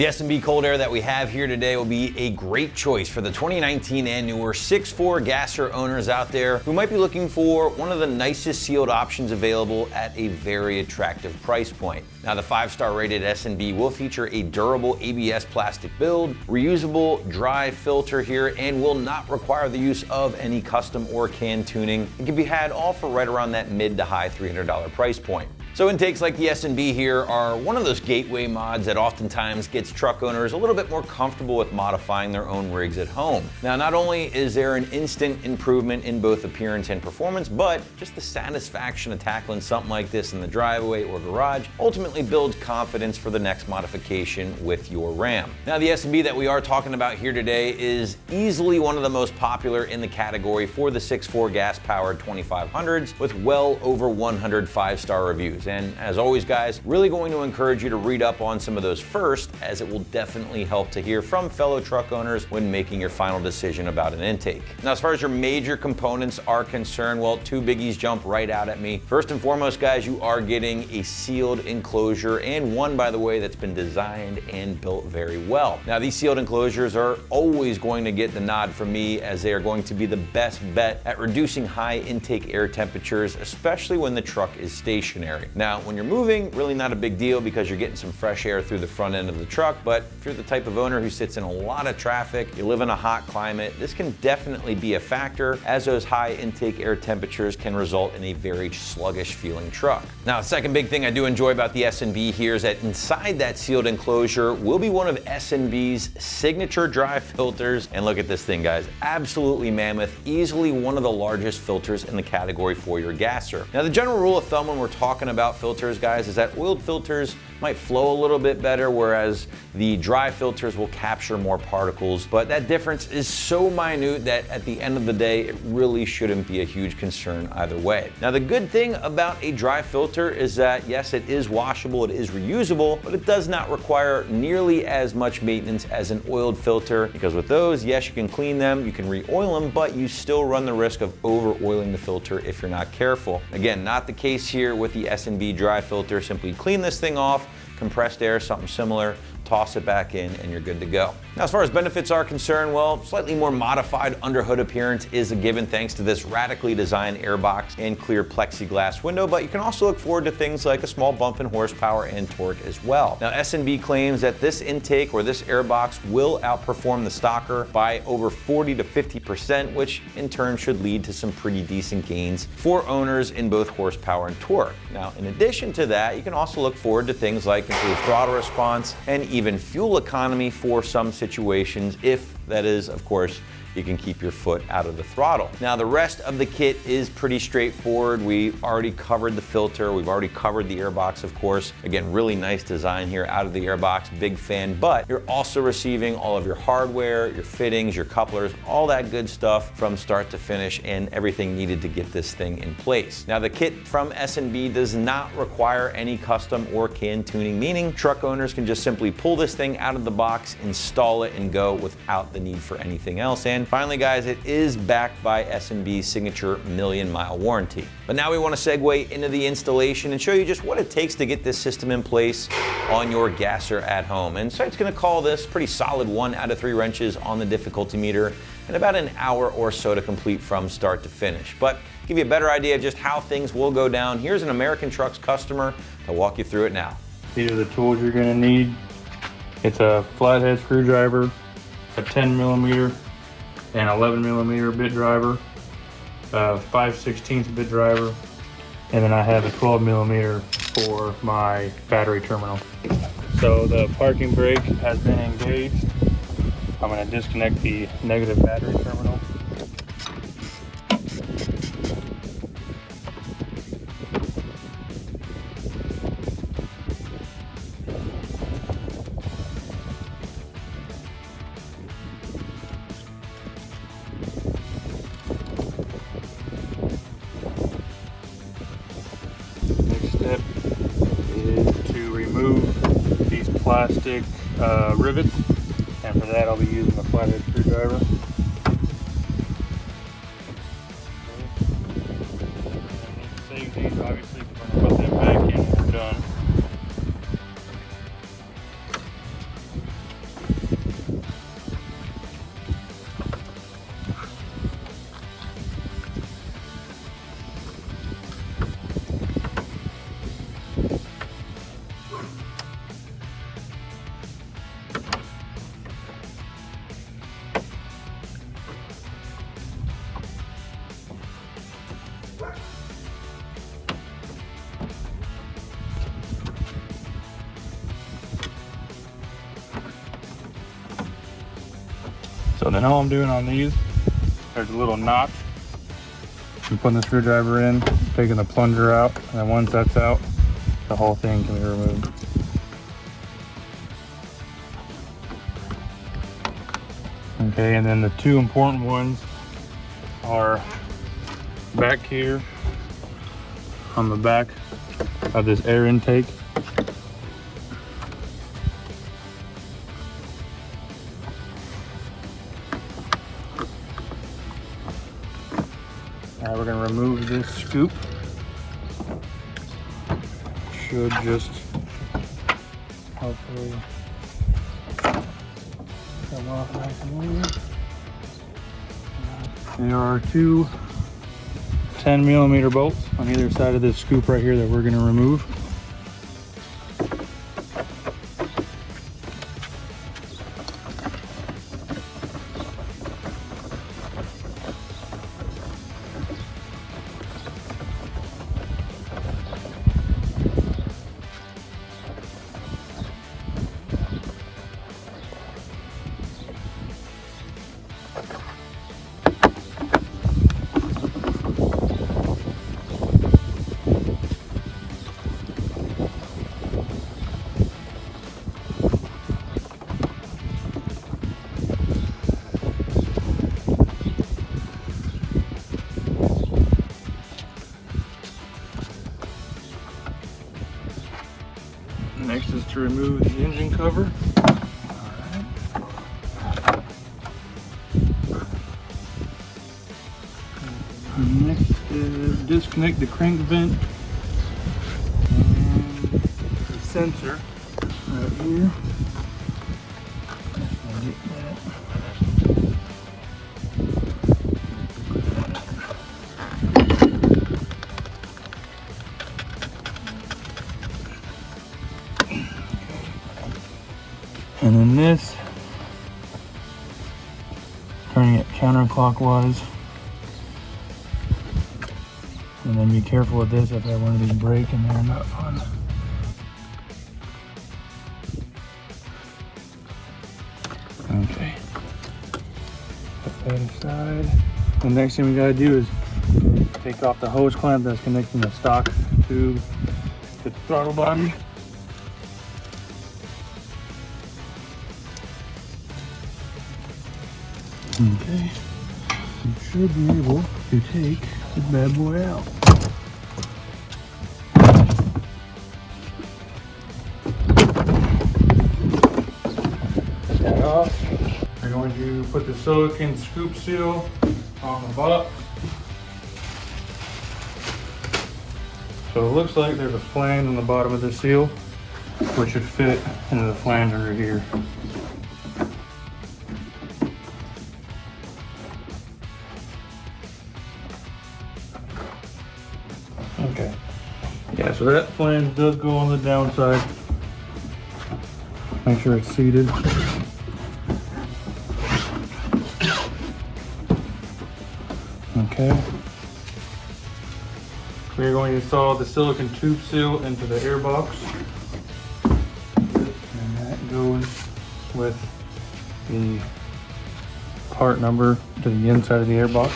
The S&B Cold Air that we have here today will be a great choice for the 2019 and newer 6.4 Gasser owners out there who might be looking for one of the nicest sealed options available at a very attractive price point. Now, the 5-star rated S&B will feature a durable ABS plastic build, reusable dry filter here, and will not require the use of any custom or can tuning. It can be had all for right around that mid to high $300 price point. So intakes like the S&B here are one of those gateway mods that oftentimes gets truck owners a little bit more comfortable with modifying their own rigs at home. Now, not only is there an instant improvement in both appearance and performance, but just the satisfaction of tackling something like this in the driveway or garage ultimately builds confidence for the next modification with your Ram. Now, the S&B that we are talking about here today is easily one of the most popular in the category for the 6.4 gas-powered 2500s with well over 100 5-star reviews. And as always, guys, really going to encourage you to read up on some of those first, as it will definitely help to hear from fellow truck owners when making your final decision about an intake. Now, as far as your major components are concerned, well, two biggies jump right out at me. First and foremost, guys, you are getting a sealed enclosure, and one, by the way, that's been designed and built very well. Now, these sealed enclosures are always going to get the nod from me, as they are going to be the best bet at reducing high intake air temperatures, especially when the truck is stationary. Now, when you're moving, really not a big deal because you're getting some fresh air through the front end of the truck, but if you're the type of owner who sits in a lot of traffic, you live in a hot climate, this can definitely be a factor, as those high intake air temperatures can result in a very sluggish feeling truck. Now, the second big thing I do enjoy about the S&B here is that inside that sealed enclosure will be one of S&B's signature dry filters. And look at this thing, guys, absolutely mammoth, easily one of the largest filters in the category for your gasser. Now, the general rule of thumb when we're talking about filters, guys, is that oiled filters might flow a little bit better, whereas the dry filters will capture more particles. But that difference is so minute that at the end of the day, it really shouldn't be a huge concern either way. Now, the good thing about a dry filter is that, yes, it is washable, it is reusable, but it does not require nearly as much maintenance as an oiled filter, because with those, yes, you can clean them, you can re-oil them, but you still run the risk of over-oiling the filter if you're not careful. Again, not the case here with the S&B dry filter. Simply clean this thing off, compressed air, something similar, toss it back in, and you're good to go. Now, as far as benefits are concerned, well, slightly more modified underhood appearance is a given thanks to this radically designed airbox and clear plexiglass window, but you can also look forward to things like a small bump in horsepower and torque as well. Now, S&B claims that this intake or this airbox will outperform the stocker by over 40 to 50%, which in turn should lead to some pretty decent gains for owners in both horsepower and torque. Now, in addition to that, you can also look forward to things like improved throttle response and even fuel economy for some situations, if that is, of course, you can keep your foot out of the throttle. Now, the rest of the kit is pretty straightforward. We've already covered the filter. We've already covered the airbox, of course. Again, really nice design here out of the airbox, big fan, but you're also receiving all of your hardware, your fittings, your couplers, all that good stuff from start to finish, and everything needed to get this thing in place. Now, the kit from S&B does not require any custom or can tuning, meaning truck owners can just simply pull this thing out of the box, install it, and go without the need for anything else. And finally, guys, it is backed by S&B's signature 1,000,000-mile warranty. But now we want to segue into the installation and show you just what it takes to get this system in place on your gasser at home. And site's going to call this pretty solid 1 out of 3 wrenches on the difficulty meter and about an hour or so to complete from start to finish. But to give you a better idea of just how things will go down, here's an American Trucks customer to walk you through it now. These are the tools you're going to need. It's a flathead screwdriver, a 10mm and 11mm bit driver, 5/16 bit driver, and then I have a 12mm for my battery terminal. So the parking brake has been engaged. I'm going to disconnect the negative battery terminal. Step is to remove these plastic rivets, and for that I'll be using a flathead screwdriver. Save these obviously, because I'm going to put them back in when we're done. So then all I'm doing on these, there's a little notch. I'm putting the screwdriver in, taking the plunger out, and then once that's out, the whole thing can be removed. Okay, and then the two important ones are back here on the back of this air intake. Now we're going to remove this scoop. Should just hopefully come off nice and easy. There are two 10mm bolts on either side of this scoop right here that we're going to remove. Next is to remove the engine cover. Alright. Next is disconnect the crank vent and the sensor right here. Get that. And then this, turning it counterclockwise. And then be careful with this if I have one of these break and they're not fun. Okay. Put that aside. The next thing we gotta do is take off the hose clamp that's connecting the stock tube to the throttle body. Okay, you should be able to take this bad boy out. Take that off. We're going to put the silicone scoop seal on the box. So it looks like there's a flange on the bottom of the seal, which should fit into the flange under here. Okay, yeah, so that flange does go on the downside. Make sure it's seated. Okay. We're going to install the silicone tube seal into the air box. And that goes with the part number to the inside of the air box.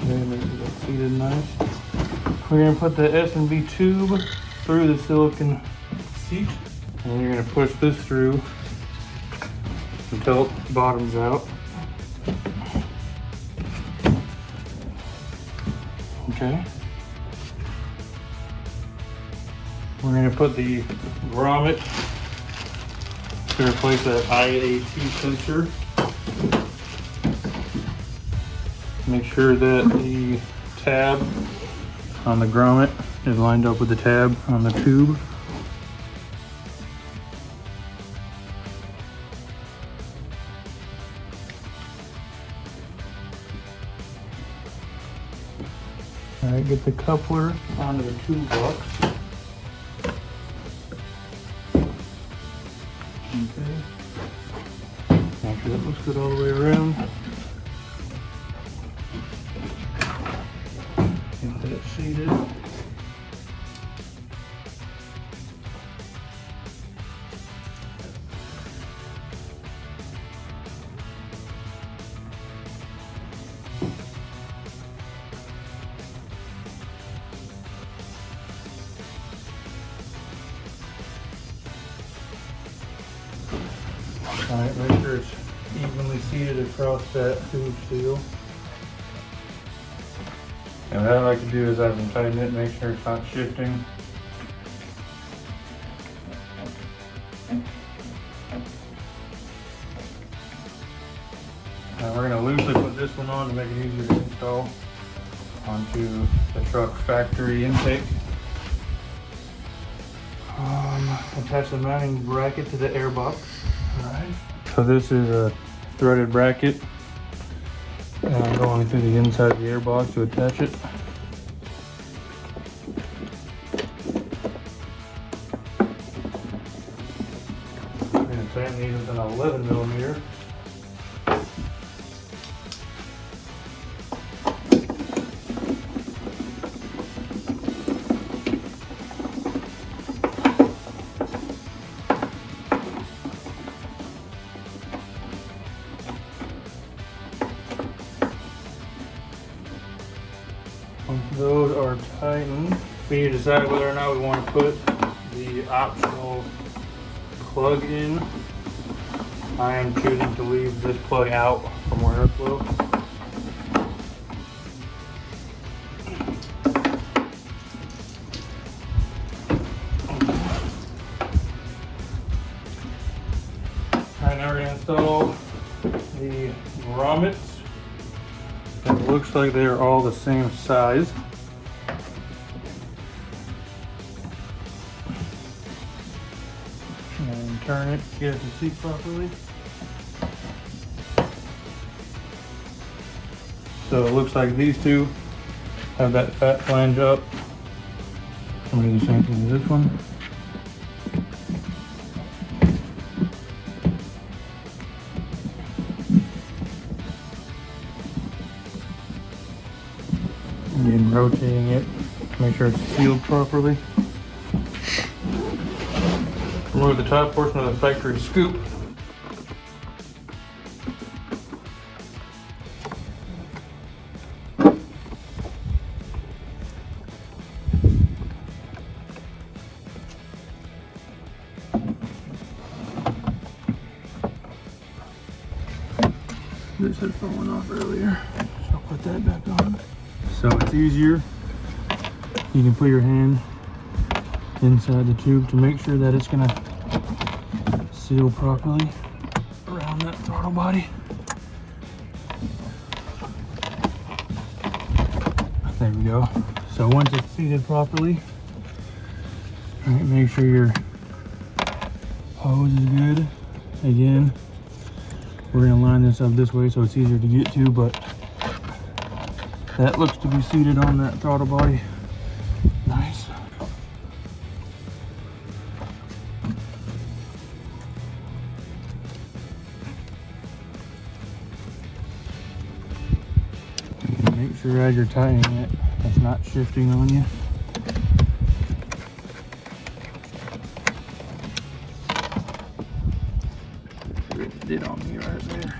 Okay, make sure that's seated nice. We're going to put the S&B tube through the silicone seat, and then you're going to push this through until it bottoms out. Okay. We're going to put the grommet to replace that IAT sensor. Make sure that the tab on the grommet is lined up with the tab on the tube. All right, get the coupler onto the toolbox. Okay. Make sure that looks good all the way around. seated. All right, make sure it's evenly seated across that tube seal. And what I like to do is I can tighten it, make sure it's not shifting. Now we're going to loosely put this one on to make it easier to install onto the truck factory intake. Attach the mounting bracket to the air box. Alright. So this is a threaded bracket. And I'm going through the inside of the air box to attach it. I'm going to tighten these with an 11mm. Once those are tightened, we need to decide whether or not we want to put the optional plug in. I am choosing to leave this plug out for more airflow. Alright, now we're going to install the grommets. It looks like they are all the same size. And turn it, get it to seat properly. So it looks like these two have that fat flange up. I'm going to do the same thing with this one. And rotating it, make sure it's sealed properly. Remove the top portion of the factory scoop. This had fallen off earlier, so I'll put that back on. So it's easier. You can put your hand inside the tube to make sure that it's gonna seal properly around that throttle body. There we go. So once it's seated properly, all right, make sure your hose is good. Again, we're gonna line this up this way so it's easier to get to, but that looks to be seated on that throttle body. Nice. Make sure as you're tightening it, it's not shifting on you. It did on me right there.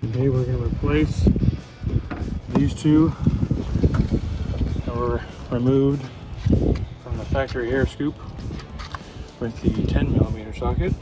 Okay, we're going to replace these two that were removed from the factory air scoop with the 10mm socket.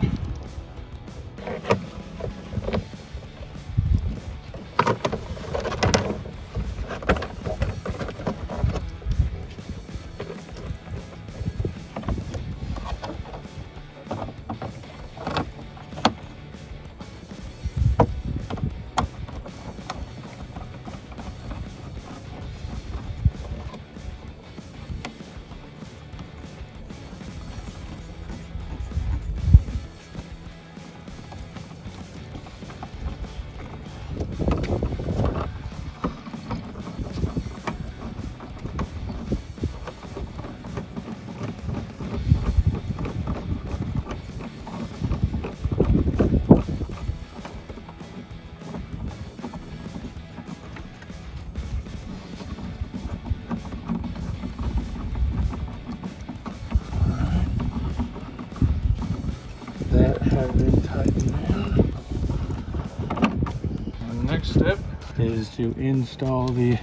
is to install the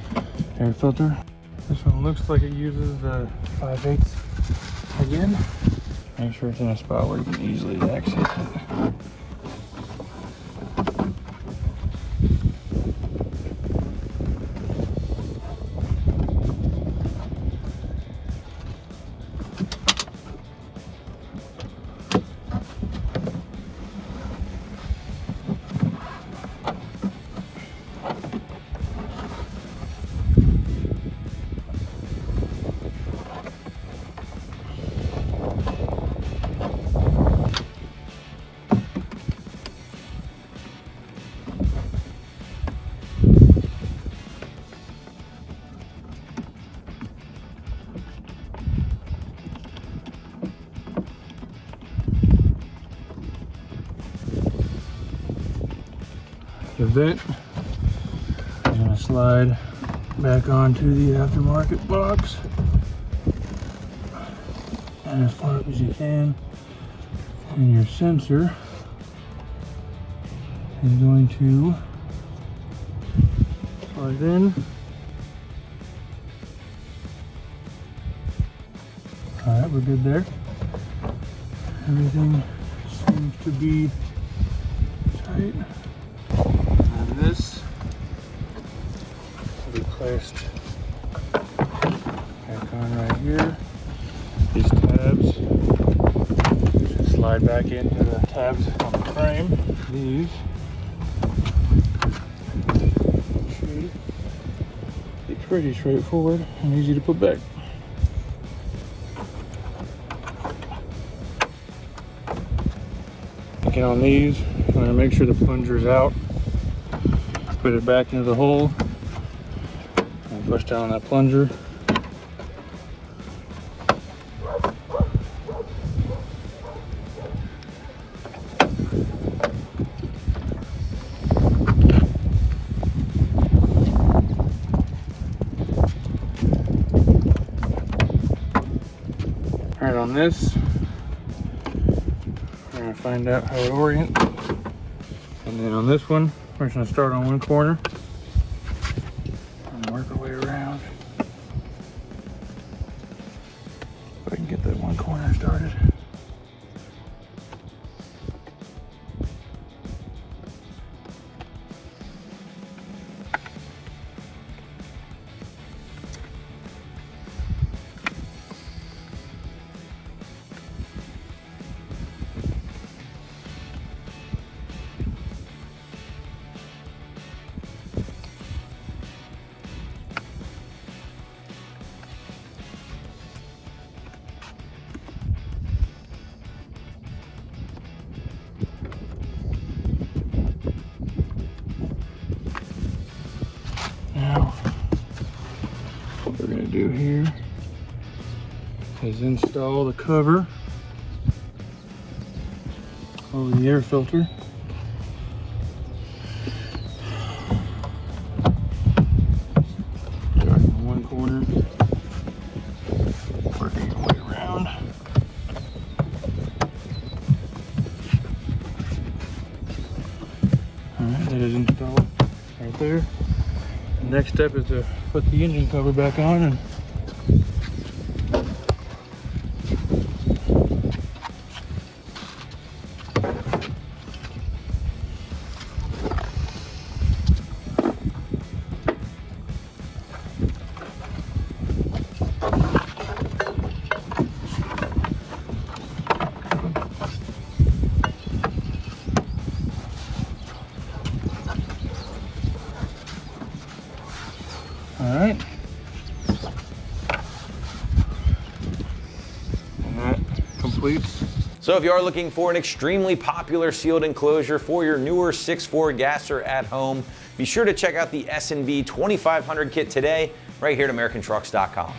air filter. This one looks like it uses the 5/8 again. Make sure it's in a spot where you can easily access it. The vent is going to slide back onto the aftermarket box and as far up as you can, and your sensor is going to slide in. Alright, we're good there. Everything seems to be tight. This will be placed back on right here. These tabs should slide back into the tabs on the frame. These should be pretty straightforward and easy to put back. Again, on these, I'm going to make sure the plunger's out. Put it back into the hole and push down on that plunger. All right, on this, we're going to find out how it orients. And then on this one, we're just going to start on one corner and work our way around. If I can get that one corner started. Now, what we're going to do here is install the cover over the air filter. Starting in one corner, working our way around. Alright, that is installed right there. The next step is to put the engine cover back on and Alright. And that completes. So if you are looking for an extremely popular sealed enclosure for your newer 6.4 gasser at home, be sure to check out the S&B 2500 kit today, right here at AmericanTrucks.com.